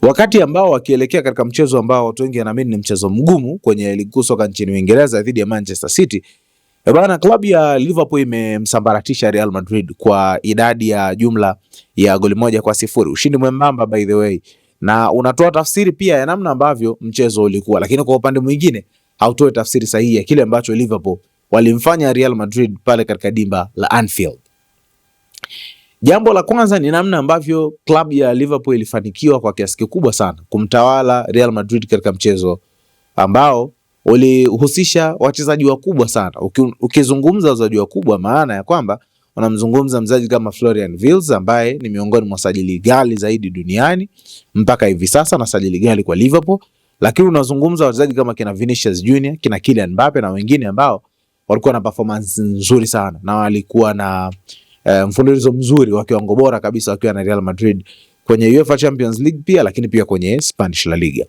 Wakati ambao wakielekea katika mchezo ambao watu wengi wanaamini ni mchezo mgumu kwenye ligi kuu soka nchini Uingereza dhidi ya Manchester City. Bana, klabu ya Liverpool imemsambaratisha Real Madrid kwa idadi ya jumla ya goli 1-0. Ushindi mwembamba by the way. Na unatoa tafsiri pia ya namna ambavyo mchezo ulikuwa, lakini kwa upande mwingine hautoi tafsiri sahihi ya kile ambacho Liverpool walimfanya Real Madrid pale katika dimba la Anfield. Jambo la kwanza ni namna ambavyo klabu ya Liverpool ilifanikiwa kwa kiasi kikubwa sana kumtawala Real Madrid katika mchezo ambao ulihusisha wachezaji wakubwa sana. Ukizungumza wachezaji wakubwa, maana ya kwamba unamzungumza mchezaji kama Florian Wirtz ambaye ni miongoni mwa sajili ghali zaidi duniani mpaka hivi sasa na sajili ghali kwa Liverpool, lakini unazungumza wachezaji kama kina Vinicius Junior, kina Kylian Mbappe na wengine ambao walikuwa na performance nzuri sana na walikuwa na mfululizo mzuri wa kiwango bora kabisa wakiwa na Real Madrid kwenye UEFA Champions League pia, lakini pia kwenye Spanish La Liga.